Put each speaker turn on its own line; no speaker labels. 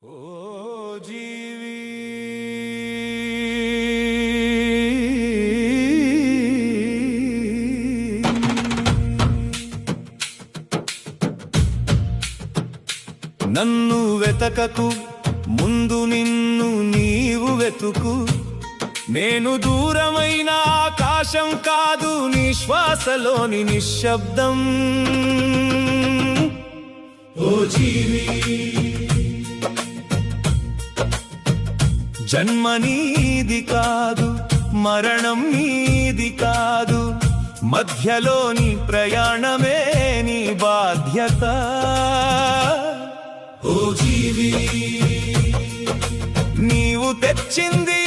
ఓ జీవి నన్ను వెతకకు, ముందు నిన్ను నీవు వెతుకు. నేను దూరమైన ఆకాశం కాదు, నీ శ్వాసలోని నిశ్శబ్దం. ఓ జీవి, జన్మ నీది కాదు, మరణం నీది కాదు, మధ్యలోని ప్రయాణమే నీ బాధ్యత. ఓ జీవి, నీవు తెచ్చింది